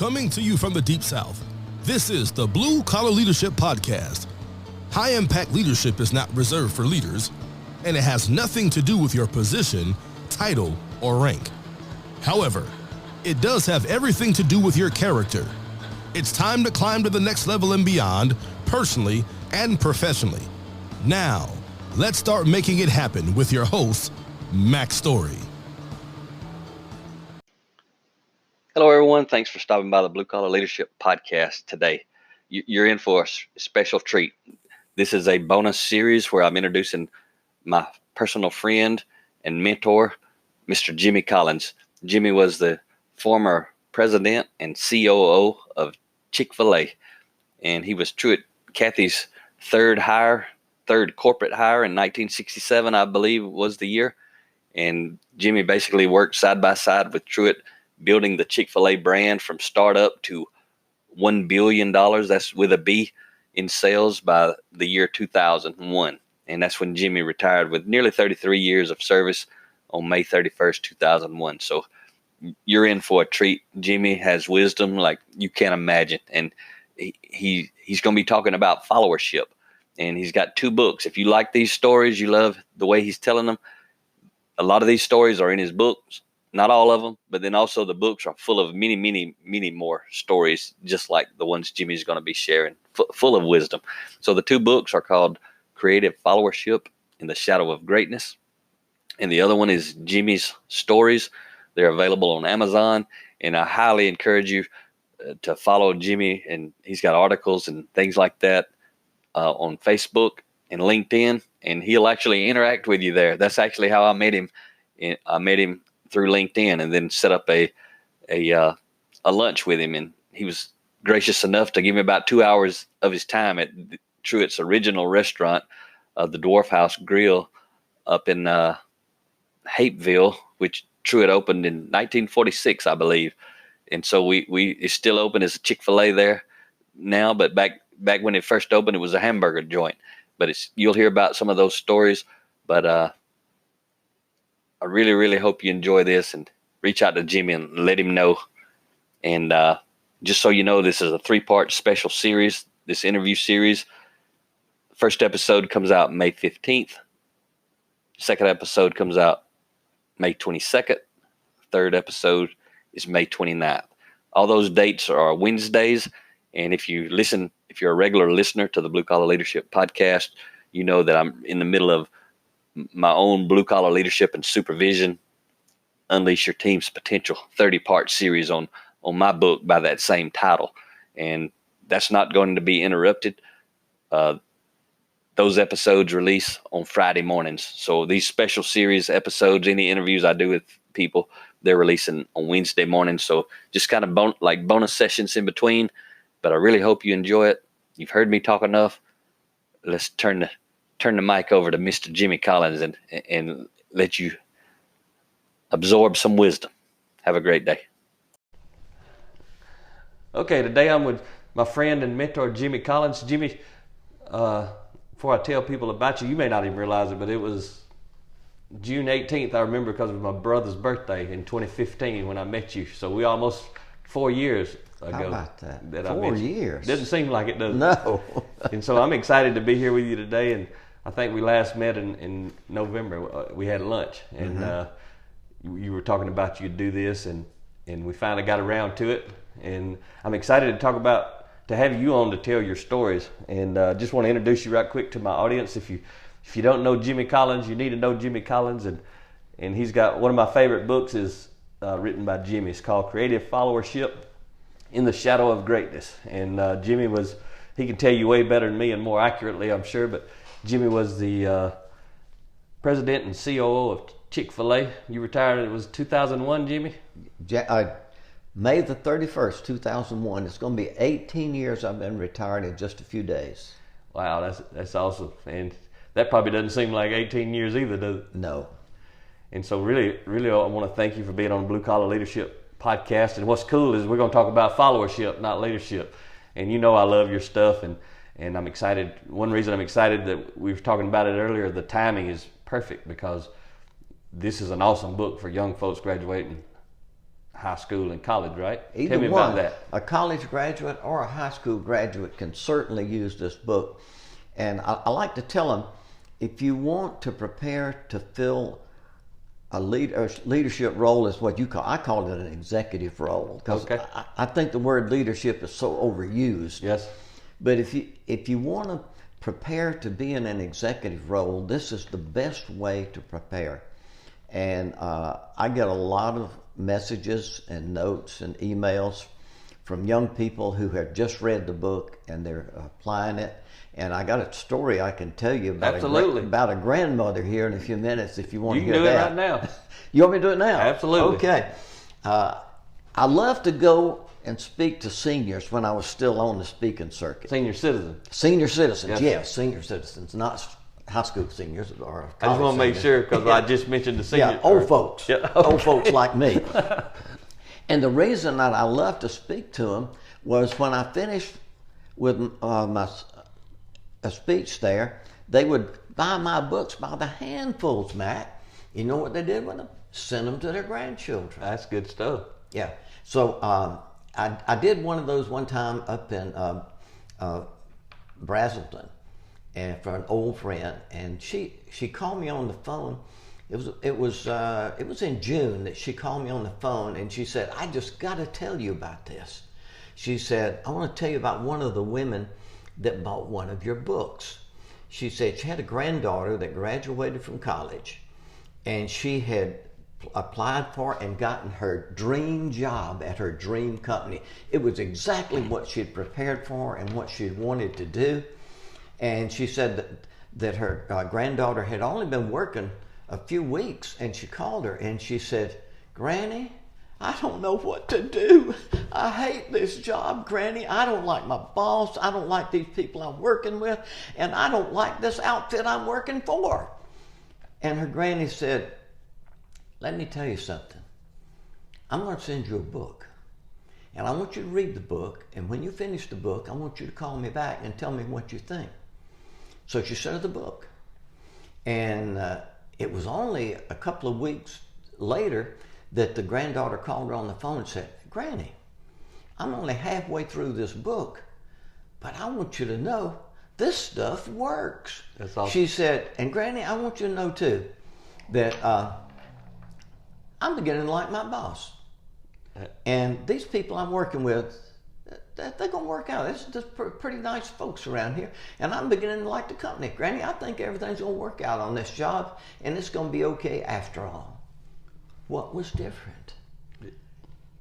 Coming to you from the Deep South, this is the Blue Collar Leadership Podcast. High-impact leadership is not reserved for leaders, and it has nothing to do with your position, title, or rank. However, it does have everything to do with your character. It's time to climb to the next level and beyond, personally and professionally. Now, let's start making it happen with your host, Max Story. Hello, everyone. Thanks for stopping by the Blue Collar Leadership Podcast today. You're in for a special treat. This is a bonus series where I'm introducing my personal friend and mentor, Mr. Jimmy Collins. Jimmy was the former president and COO of Chick-fil-A, and he was Truett Cathy's third corporate hire in 1967, I believe was the year. And Jimmy basically worked side by side with Truett, building the Chick-fil-A brand from startup to $1 billion, that's with a B, in sales by the year 2001. And that's when Jimmy retired with nearly 33 years of service on May 31st, 2001. So you're in for a treat. Jimmy has wisdom like you can't imagine. And he's going to be talking about followership. And he's got 2 books. If you like these stories, you love the way he's telling them, a lot of these stories are in his books. Not all of them, but then also the books are full of many more stories, just like the ones Jimmy's going to be sharing, full of wisdom. So the 2 books are called Creative Followership in the Shadow of Greatness. And the other one is Jimmy's Stories. They're available on Amazon. And I highly encourage you to follow Jimmy. And he's got articles and things like that on Facebook and LinkedIn. And he'll actually interact with you there. That's actually how I met him. I met him through LinkedIn and then set up a lunch with him. And he was gracious enough to give me about 2 hours of his time at Truett's original restaurant, the Dwarf House Grill up in Hapeville, which Truett opened in 1946, I believe. And so it's still open as a Chick-fil-A there now, but back when it first opened, it was a hamburger joint. But you'll hear about some of those stories. But I really, really hope you enjoy this and reach out to Jimmy and let him know. And just so you know, this is a 3-part special series, this interview series. First episode comes out May 15th. Second episode comes out May 22nd. Third episode is May 29th. All those dates are Wednesdays. And if you're a regular listener to the Blue Collar Leadership Podcast, you know that I'm in the middle of my own Blue Collar Leadership and Supervision, Unleash Your Team's Potential 30-part series on my book by that same title. And that's not going to be interrupted. Those episodes release on Friday mornings. So these special series episodes, any interviews I do with people, they're releasing on Wednesday mornings. So just kind of bonus sessions in between. But I really hope you enjoy it. You've heard me talk enough. Let's turn the mic over to Mr. Jimmy Collins and let you absorb some wisdom. Have a great day. Okay, today I'm with my friend and mentor, Jimmy Collins. Jimmy, before I tell people about you, you may not even realize it, but it was June 18th, I remember, because it was my brother's birthday in 2015 when I met you. So we almost 4 years ago. How about that? 4 years. Doesn't seem like it, does it? No. And so I'm excited to be here with you today. And I think we last met in November. We had lunch, and you were talking about you'd do this, and we finally got around to it. And I'm excited to have you on to tell your stories. And just want to introduce you right quick to my audience. If you don't know Jimmy Collins, you need to know Jimmy Collins. And he's got one of my favorite books is written by Jimmy. It's called Creative Followership in the Shadow of Greatness. And Jimmy he can tell you way better than me and more accurately, I'm sure, but Jimmy was the president and COO of Chick-fil-A. You retired, it was 2001, Jimmy? May the 31st, 2001. It's going to be 18 years I've been retired in just a few days. Wow, that's awesome. And that probably doesn't seem like 18 years either, does it? No. And so really, really, I want to thank you for being on the Blue Collar Leadership Podcast. And what's cool is we're going to talk about followership, not leadership. And you know I love your stuff, and I'm excited. One reason I'm excited that we were talking about it earlier, the timing is perfect because this is an awesome book for young folks graduating high school and college, right? Either Tell me one, about that. a college graduate or a high school graduate can certainly use this book. And I like to tell them, if you want to prepare to fill a leadership role, is what I call it an executive role, because Okay. I think the word leadership is so overused. Yes. But if you want to prepare to be in an executive role, this is the best way to prepare. And I get a lot of messages and notes and emails from young people who have just read the book and they're applying it. And I got a story I can tell you about about a grandmother here in a few minutes if you want to hear that. You can do it right now. You want me to do it now? Absolutely. Okay. I love to go and speak to seniors when I was still on the speaking circuit. Senior citizen. Senior citizens, Yes. yes, senior citizens, not high school seniors or college I just want to make seniors. sure, because I just mentioned the senior. Yeah, old folks. Yeah, Old folks like me. And the reason that I love to speak to them was when I finished with a speech there, they would buy my books by the handfuls, Matt. You know what they did with them? Sent them to their grandchildren. That's good stuff. Yeah. So I did one of those one time up in Brazelton, and for an old friend, and she called me on the phone. It was in June that she called me on the phone, and she said, "I just got to tell you about this." She said, "I want to tell you about one of the women that bought one of your books." She said she had a granddaughter that graduated from college, and she had applied for and gotten her dream job at her dream company. It was exactly what she'd prepared for and what she wanted to do. And she said that her granddaughter had only been working a few weeks, and she called her and she said, "Granny, I don't know what to do. I hate this job, Granny. I don't like my boss. I don't like these people I'm working with. And I don't like this outfit I'm working for." And her granny said, "Let me tell you something. I'm going to send you a book. And I want you to read the book. And when you finish the book, I want you to call me back and tell me what you think." So she sent her the book. And it was only a couple of weeks later that the granddaughter called her on the phone and said, "Granny, I'm only halfway through this book, but I want you to know this stuff works." That's awesome. She said, "And Granny, I want you to know too that I'm beginning to like my boss. And these people I'm working with, they're going to work out. There's pretty nice folks around here. And I'm beginning to like the company. Granny, I think everything's going to work out on this job, and it's going to be okay after all." What was different?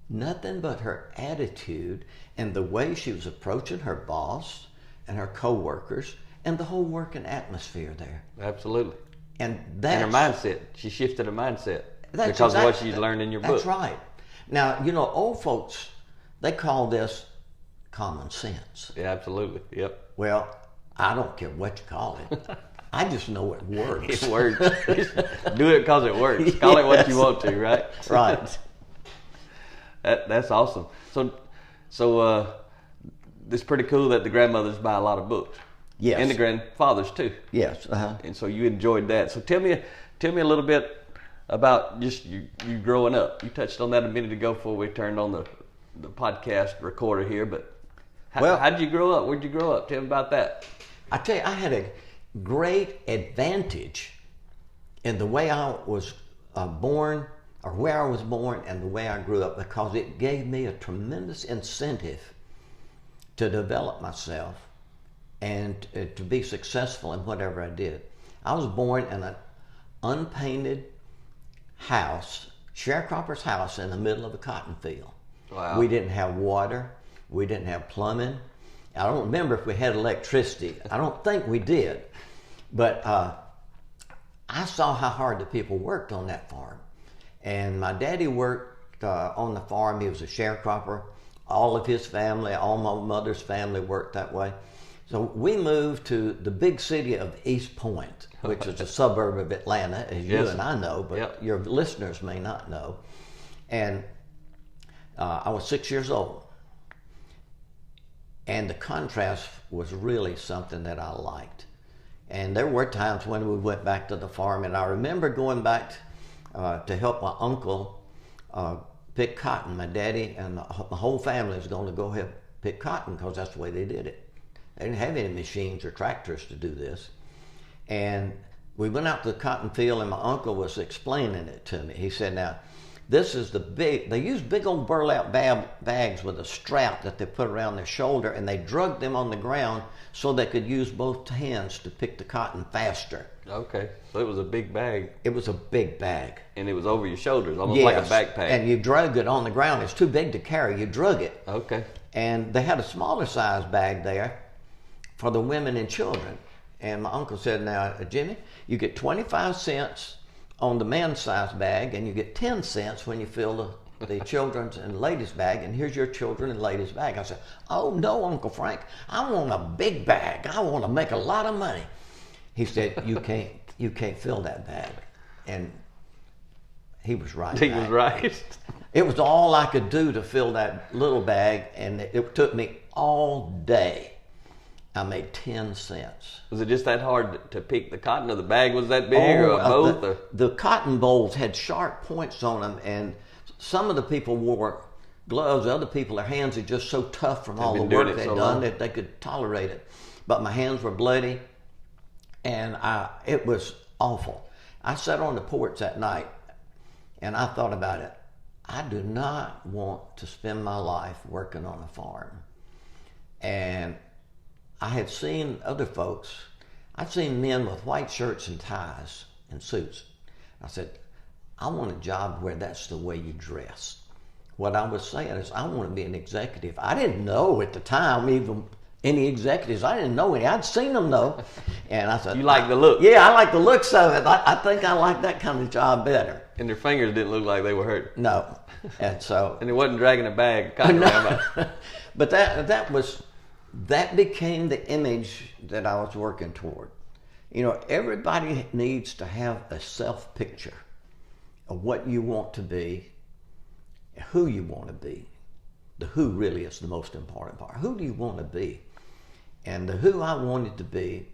Nothing but her attitude and the way she was approaching her boss and her co-workers and the whole working atmosphere there. Absolutely. And her mindset. She shifted her mindset because of what she learned in your book. That's right. Now, you know, old folks, they call this common sense. Yeah, absolutely. Yep. Well, I don't care what you call it. I just know it works. It works. Do it because it works. Call it what you want to, right? Right. That's awesome. So it's pretty cool that the grandmothers buy a lot of books. Yes. And the grandfathers too. Yes. Uh-huh. And so you enjoyed that. So tell me a little bit about just you growing up. You touched on that a minute ago before we turned on the podcast recorder here. But how did you grow up? Where'd you grow up? Tell me about that. I tell you, I had a great advantage in the way I was born, or where I was born, and the way I grew up, because it gave me a tremendous incentive to develop myself and to be successful in whatever I did. I was born in an unpainted house, sharecropper's house, in the middle of a cotton field. Wow. We didn't have water. We didn't have plumbing. I don't remember if we had electricity. I don't think we did. But I saw how hard the people worked on that farm. And my daddy worked on the farm. He was a sharecropper. All of his family, all my mother's family worked that way. So we moved to the big city of East Point, which is a suburb of Atlanta, as you and I know, but your listeners may not know. And I was 6 years old. And the contrast was really something that I liked. And there were times when we went back to the farm, and I remember going back to help my uncle pick cotton. My daddy and my whole family was going to go ahead and pick cotton because that's the way they did it. They didn't have any machines or tractors to do this. And we went out to the cotton field, and my uncle was explaining it to me. He said, now, this is they use big old burlap bags with a strap that they put around their shoulder, and they drug them on the ground so they could use both hands to pick the cotton faster. Okay, so it was a big bag. It was a big bag. And it was over your shoulders, almost like a backpack. And you drug it on the ground. It's too big to carry. You drug it. Okay. And they had a smaller size bag there for the women and children. And my uncle said, now, Jimmy, you get 25 cents on the men's size bag, and you get 10 cents when you fill the children's and ladies' bag, and here's your children and ladies' bag. I said, oh, no, Uncle Frank, I want a big bag. I want to make a lot of money. He said, you can't fill that bag. And he was right. He was right. It was all I could do to fill that little bag, and it took me all day. I made 10 cents. Was it just that hard to pick the cotton, or the bag was that big, or both? The cotton bowls had sharp points on them, and some of the people wore gloves. Other people, their hands are just so tough from all the work they'd done that they could tolerate it. But my hands were bloody, and it was awful. I sat on the porch that night, and I thought about it. I do not want to spend my life working on a farm. And I had seen other folks. I'd seen men with white shirts and ties and suits. I said, I want a job where that's the way you dress. What I was saying is, I want to be an executive. I didn't know at the time even any executives. I didn't know any. I'd seen them though. And I said, you like the look? Yeah, I like the looks of it. I think I like that kind of job better. And their fingers didn't look like they were hurt. No. And so. And it wasn't dragging a bag. But that became the image that I was working toward. You know, everybody needs to have a self-picture of what you want to be, who you want to be. The who really is the most important part. Who do you want to be? And the who I wanted to be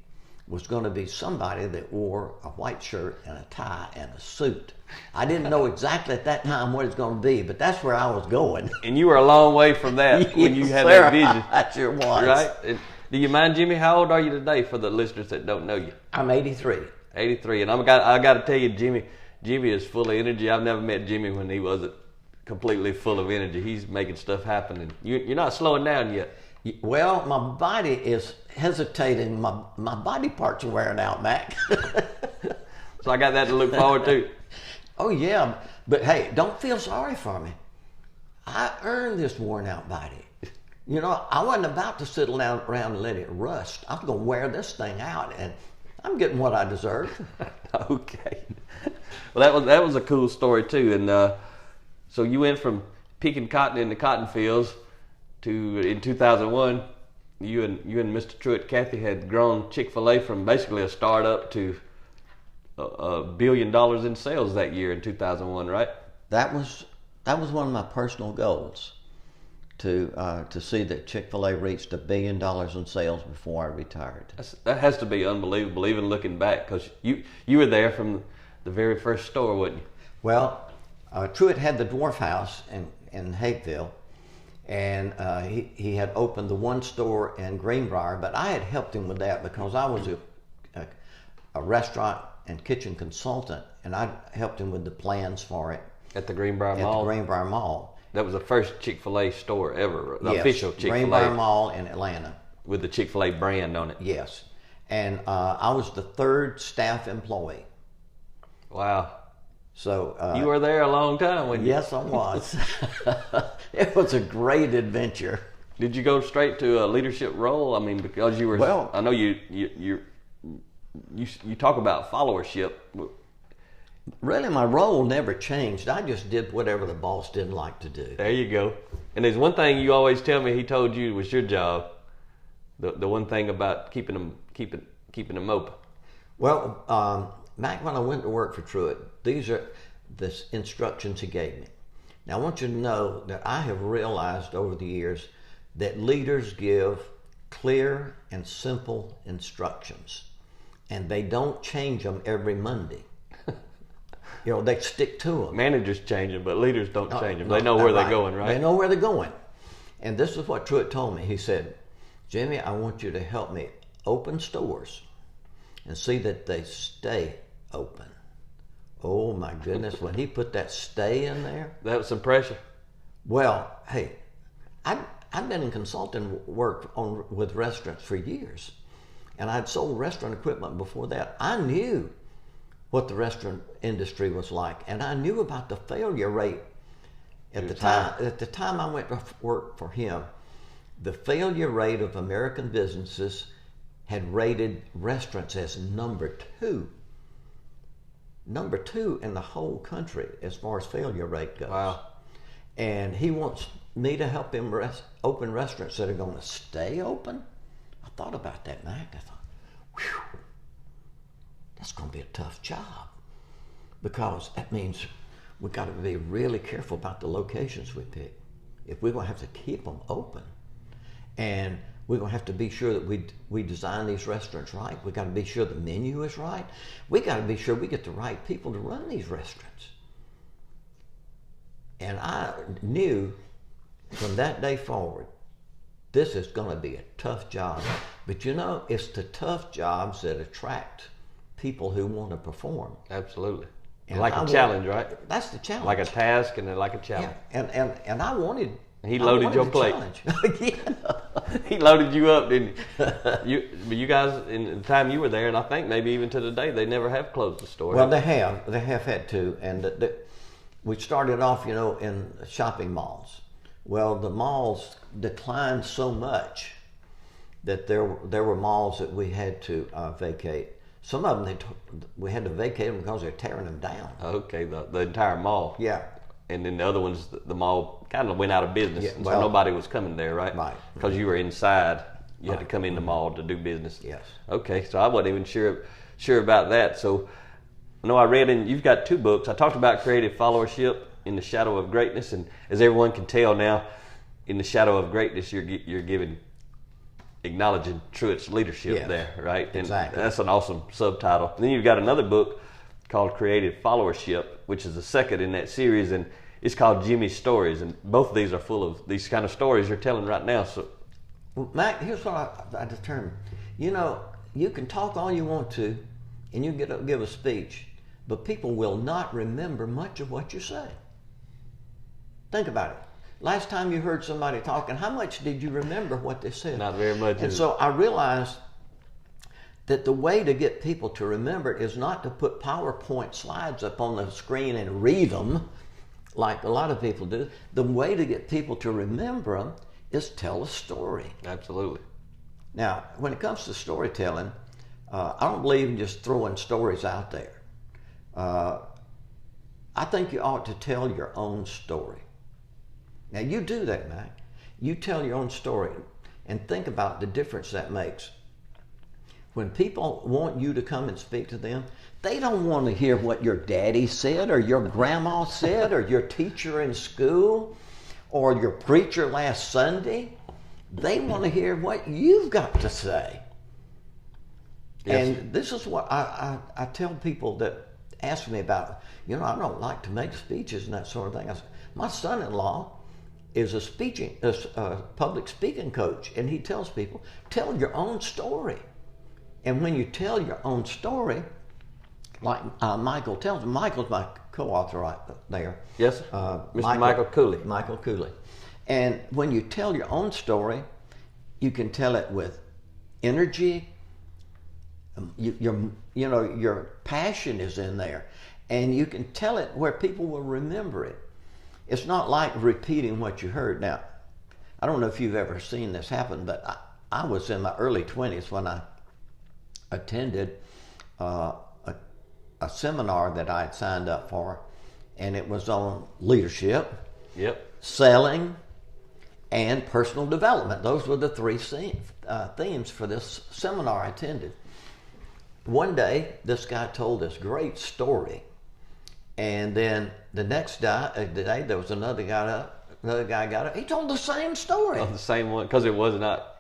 was going to be somebody that wore a white shirt and a tie and a suit. I didn't know exactly at that time what it was going to be, but that's where I was going. And you were a long way from that when you had that vision. I sure was. Right? And do you mind, Jimmy? How old are you today for the listeners that don't know you? I'm 83. 83. And I got to tell you, Jimmy is full of energy. I've never met Jimmy when he wasn't completely full of energy. He's making stuff happen. And you're not slowing down yet. Well, my body is hesitating. My body parts are wearing out, Mac. So I got that to look forward to. Oh, yeah. But hey, don't feel sorry for me. I earned this worn out body. You know, I wasn't about to sit around and let it rust. I'm going to wear this thing out, and I'm getting what I deserve. Okay. Well, that was a cool story, too. And so you went from picking cotton in the cotton fields to, in 2001, you and Mr. Truett Cathy had grown Chick-fil-A from basically a startup to $1 billion in sales that year in 2001, right? That was one of my personal goals, to see that Chick-fil-A reached $1 billion in sales before I retired. That has to be unbelievable, even looking back, because you were there from the very first store, wasn't you? Well, Truett had the Dwarf House in Hapeville, and he had opened the one store in Greenbrier, but I had helped him with that because I was a restaurant and kitchen consultant, and I helped him with the plans for it. At the Greenbrier Mall? At the Greenbrier Mall. That was the first Chick-fil-A store ever, the yes, official Chick-fil-A. Greenbrier Mall in Atlanta. With the Chick-fil-A brand on it. Yes. And I was the third staff employee. Wow. So you were there a long time, weren't you? Yes, I was. It was a great adventure. Did you go straight to a leadership role? I mean, because you were. Well, I know you talk about followership. Really, my role never changed. I just did whatever the boss didn't like to do. There you go. And there's one thing you always tell me he told you was your job. The one thing about keeping them open. Well, back when I went to work for Truett, these are the instructions he gave me. Now, I want you to know that I have realized over the years that leaders give clear and simple instructions, and they don't change them every Monday. they stick to them. Managers change them, but leaders don't change them. They know where they're going, right? They know where they're going. And this is what Truett told me. He said, Jimmy, I want you to help me open stores and see that they stay open. Oh my goodness, when he put that stay in there. That was some pressure. Well, hey, I've been in consulting work with restaurants for years. And I'd sold restaurant equipment before that. I knew what the restaurant industry was like. And I knew about the failure rate at the time. At the time I went to work for him, the failure rate of American businesses had rated restaurants as number 2 in the whole country as far as failure rate goes. Wow. And he wants me to help him open restaurants that are going to stay open. I thought about that, Mac. I thought, whew, that's going to be a tough job, because that means we've got to be really careful about the locations we pick. If we're going to have to keep them open, and we're going to have to be sure that we design these restaurants right. We've got to be sure the menu is right. We got to be sure we get the right people to run these restaurants. And I knew from that day forward, this is going to be a tough job. But it's the tough jobs that attract people who want to perform. Absolutely. And like a challenge, right? That's the challenge. Like a task and then like a challenge. Yeah. And I wanted. He loaded your plate. Yeah. He loaded you up, didn't he? You guys, in the time you were there, and I think maybe even to today, they never have closed the store. Well, they have. They have had to. And we started off, in shopping malls. Well, the malls declined so much that there were malls that we had to vacate. Some of them we had to vacate them because they're tearing them down. Okay, the entire mall. Yeah. And then the other ones, the mall kind of went out of business, Yeah, so nobody was coming there, right? Right. Because you were inside, you had to come in the mall to do business. Yes. Okay, so I wasn't even sure about that. So I know I read you've got 2 books. I talked about creative followership, In the Shadow of Greatness, and as everyone can tell now, In the Shadow of Greatness, you're acknowledging Truett's leadership there, right? And exactly. That's an awesome subtitle. And then you've got another book called Creative Followership, which is the second in that series, and it's called Jimmy's Stories, and both of these are full of these kind of stories you're telling right now. So, well, Mac, here's what I determined. You can talk all you want to, and you can give a speech, but people will not remember much of what you say. Think about it. Last time you heard somebody talking, how much did you remember what they said? Not very much. And so I realized that the way to get people to remember it is not to put PowerPoint slides up on the screen and read them like a lot of people do. The way to get people to remember them is tell a story. Absolutely. Now, when it comes to storytelling, I don't believe in just throwing stories out there. I think you ought to tell your own story. Now, you do that, Mac. You tell your own story and think about the difference that makes. When people want you to come and speak to them, they don't want to hear what your daddy said or your grandma said or your teacher in school or your preacher last Sunday. They want to hear what you've got to say. Yes. And this is what I tell people that ask me about, I don't like to make speeches and that sort of thing. I say, my son-in-law is a public speaking coach, and he tells people, tell your own story. And when you tell your own story, like Michael tells, Michael's my co-author right there. Yes, Mr. Michael Cooley. Michael Cooley. And when you tell your own story, you can tell it with energy. Your passion is in there, and you can tell it where people will remember it. It's not like repeating what you heard. Now, I don't know if you've ever seen this happen, but I was in my early 20s when I attended a seminar that I had signed up for, and it was on leadership, selling, and personal development. Those were the 3 themes for this seminar I attended. One day, this guy told this great story, and then the next day, there was another guy got up. He told the same story. Oh, the same one, because it was not.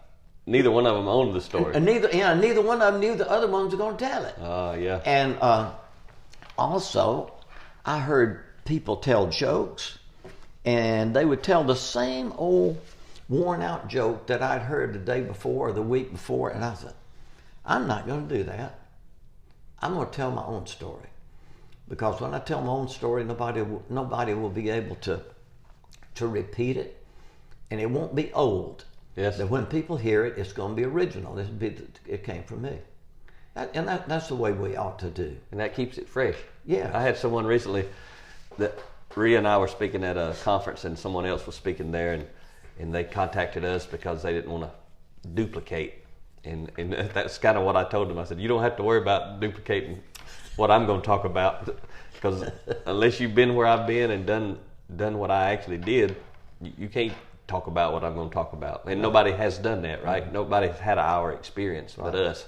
Neither one of them owned the story. And neither one of them knew the other one was going to tell it. Yeah. And also, I heard people tell jokes, and they would tell the same old worn out joke that I'd heard the day before or the week before, and I said, I'm not going to do that. I'm going to tell my own story, because when I tell my own story, nobody will be able to repeat it, and it won't be old. Yes. That when people hear it, it's going to be original. It came from me. That's the way we ought to do. And that keeps it fresh. Yeah. I had someone recently that Rhea and I were speaking at a conference, and someone else was speaking there, and they contacted us because they didn't want to duplicate. And that's kind of what I told them. I said, you don't have to worry about duplicating what I'm going to talk about, because unless you've been where I've been and done what I actually did, you can't talk about what I'm going to talk about. And nobody has done that, right? Mm-hmm. Nobody's had our experience but us.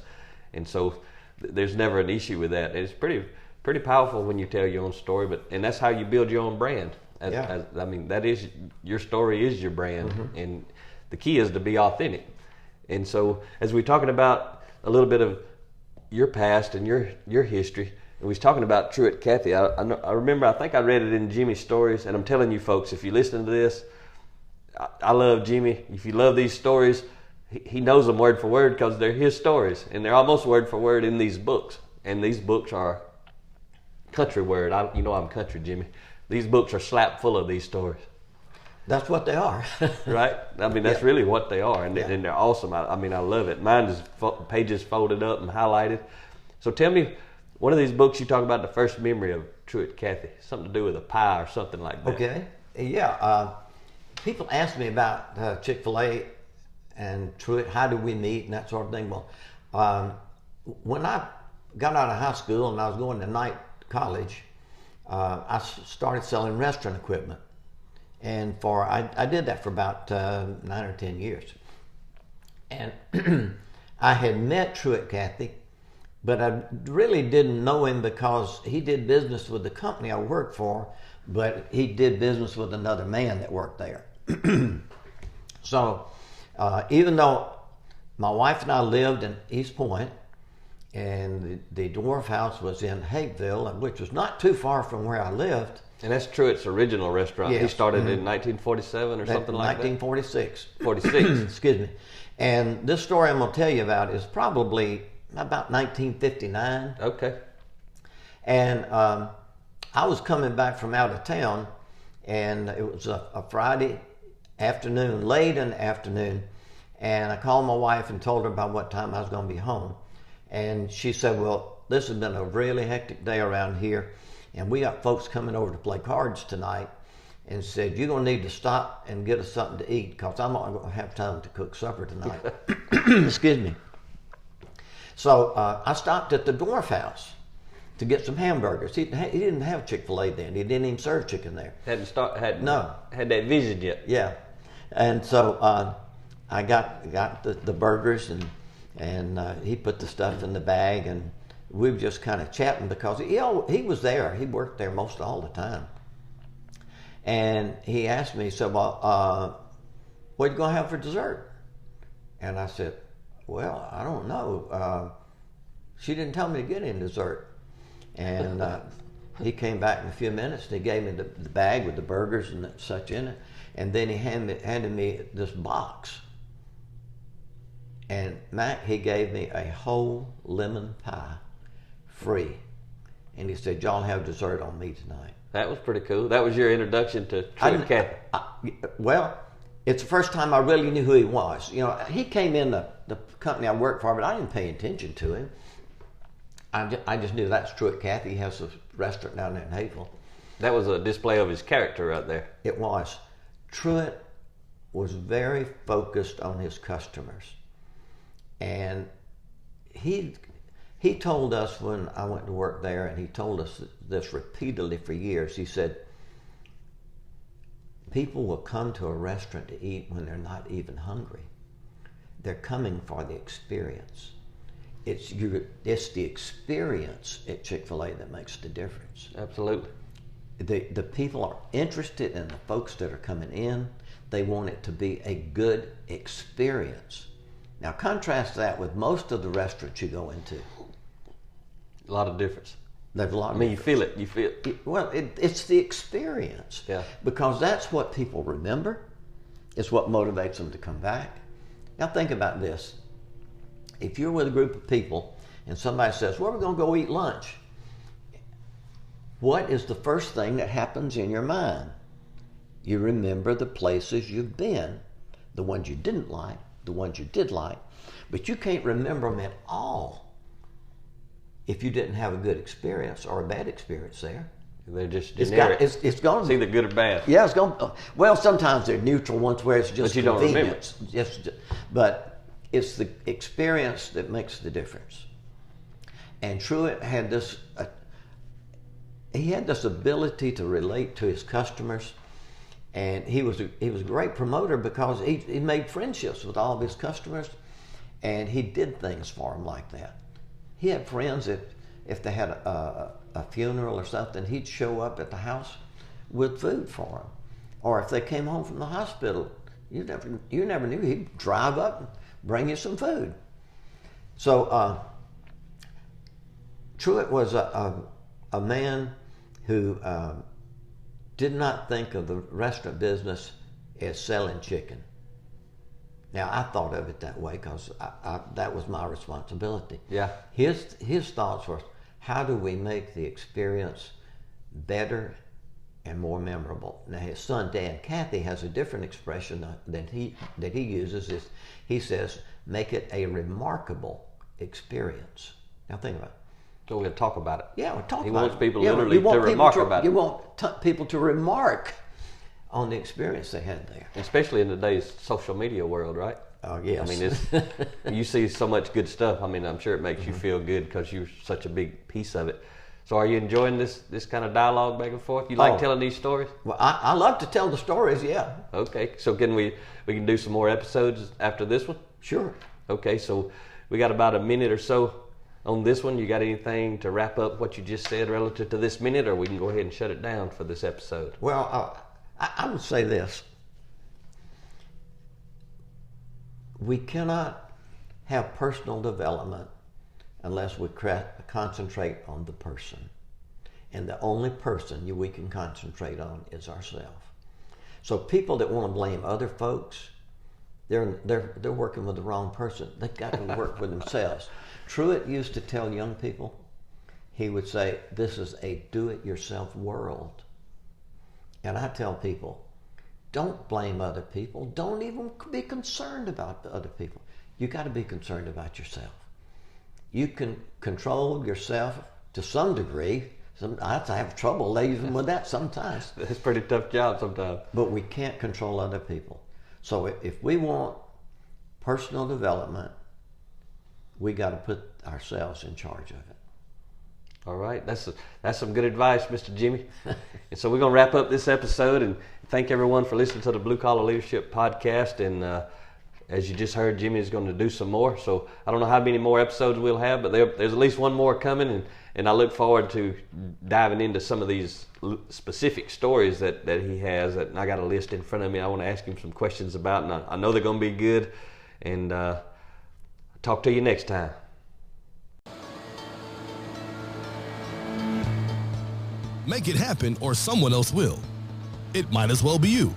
And so there's never an issue with that. And it's pretty powerful when you tell your own story, and that's how you build your own brand. I mean, that is, your story is your brand, mm-hmm. and the key is to be authentic. And so as we're talking about a little bit of your past and your history, and we was talking about Truett Cathy, I remember, I think I read it in Jimmy's stories, and I'm telling you folks, if you listen to this, I love Jimmy. If you love these stories, he knows them word for word because they're his stories, and they're almost word for word in these books. And these books are country word. I'm country, Jimmy. These books are slap full of these stories. That's what they are. Right? I mean, that's really what they are, and they're awesome. I mean, I love it. Mine is pages folded up and highlighted. So tell me, one of these books you talk about the first memory of Truett Cathy, something to do with a pie or something like that. Okay. Yeah. People ask me about Chick-fil-A and Truett, how did we meet and that sort of thing. Well, when I got out of high school and I was going to night college, I started selling restaurant equipment. And I did that for about 9 or 10 years. And I had met Truett Cathy, but I really didn't know him because he did business with the company I worked for, but he did business with another man that worked there. So even though my wife and I lived in East Point, and the Dwarf House was in Hapeville, which was not too far from where I lived. And that's Truett's original restaurant. Yes. He started in 1947 or something like 1946. that? 1946. Excuse me. And this story I'm going to tell you about is probably about 1959. Okay. And I was coming back from out of town, and it was a Friday afternoon, late in the afternoon, and I called my wife and told her about what time I was going to be home. And she said, well, this has been a really hectic day around here, and we got folks coming over to play cards tonight, and said, you're going to need to stop and get us something to eat because I'm not going to have time to cook supper tonight. Excuse me. So I stopped at the Dwarf House to get some hamburgers. He didn't have Chick-fil-A then. He didn't even serve chicken there. Hadn't had that vision yet. Yeah. And so I got the burgers, and he put the stuff in the bag, and we were just kind of chatting because he was there. He worked there most all the time. And he asked me, he said, well, what are you going to have for dessert? And I said, well, I don't know. She didn't tell me to get any dessert. And he came back in a few minutes, and he gave me the bag with the burgers and such in it. And then he handed me this box. And Mac, he gave me a whole lemon pie, free. And he said, y'all have dessert on me tonight. That was pretty cool. That was your introduction to Truett Cathy. Well, it's the first time I really knew who he was. You know, he came in the company I worked for, but I didn't pay attention to him. I just knew that's Truett Cathy. He has a restaurant down there in Hapeville. That was a display of his character right there. It was. Truett was very focused on his customers. And he told us when I went to work there, and he told us this repeatedly for years, he said, people will come to a restaurant to eat when they're not even hungry. They're coming for the experience. It's the experience at Chick-fil-A that makes the difference. Absolutely. The people are interested in the folks that are coming in. They want it to be a good experience. Now contrast that with most of the restaurants you go into. A lot of difference. There's a lot. I mean, you feel it. You feel it. Well, it's the experience. Yeah. Because that's what people remember. It's what motivates them to come back. Now think about this. If you're with a group of people and somebody says, well, we're going to go eat lunch. What is the first thing that happens in your mind? You remember the places you've been, the ones you didn't like, the ones you did like, but you can't remember them at all if you didn't have a good experience or a bad experience there. They're just generic. It's going it's either good or bad. Yeah, it's going. Well, sometimes they're neutral ones where it's just but you don't remember. But it's the experience that makes the difference. And Truett had this. He had this ability to relate to his customers, and he was a great promoter because he made friendships with all of his customers, and he did things for them like that. He had friends that if they had a funeral or something, he'd show up at the house with food for them, or if they came home from the hospital, you never knew, he'd drive up and bring you some food. So Truett was a man who did not think of the restaurant business as selling chicken. Now, I thought of it that way because that was my responsibility. Yeah. His thoughts were, how do we make the experience better and more memorable? Now, his son, Dan Cathy, has a different expression that he uses. He says, make it a remarkable experience. Now, think about it. So we're going to talk about it. Yeah, we'll talk about it. He wants people literally to remark about it. You want people to remark on the experience they had there. Especially in today's social media world, right? Oh, yes. I mean, you see so much good stuff. I mean, I'm sure it makes you feel good because you're such a big piece of it. So are you enjoying this kind of dialogue back and forth? You like telling these stories? Well, I love to tell the stories, yeah. Okay, so can we can do some more episodes after this one? Sure. Okay, so we got about a minute or so on this one. You got anything to wrap up what you just said relative to this minute, or we can go ahead and shut it down for this episode? Well, I would say this. We cannot have personal development unless we concentrate on the person. And the only person we can concentrate on is ourselves. So people that want to blame other folks, they're working with the wrong person. They've got to work with themselves. Truett used to tell young people, he would say, this is a do-it-yourself world. And I tell people, don't blame other people. Don't even be concerned about the other people. You got to be concerned about yourself. You can control yourself to some degree. I have trouble even with that sometimes. It's a pretty tough job sometimes. But we can't control other people. So if we want personal development, we got to put ourselves in charge of it. All right, that's some good advice, Mr. Jimmy. And so we're going to wrap up this episode and thank everyone for listening to the Blue Collar Leadership Podcast. And as you just heard, Jimmy is going to do some more. So I don't know how many more episodes we'll have, but there's at least one more coming. And I look forward to diving into some of these specific stories that he has. That I got a list in front of me I want to ask him some questions about. And I know they're going to be good. And talk to you next time. Make it happen or someone else will. It might as well be you.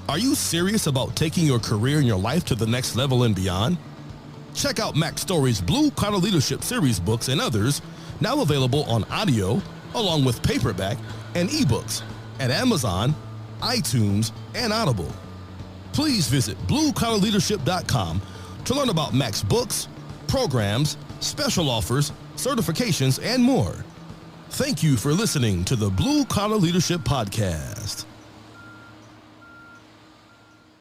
Are you serious about taking your career and your life to the next level and beyond? Check out Mac Story's Blue Collar Leadership series books and others, now available on audio, along with paperback and ebooks at Amazon, iTunes, and Audible. Please visit bluecollarleadership.com to learn about Mac's books, programs, special offers, certifications, and more. Thank you for listening to the Blue Collar Leadership Podcast.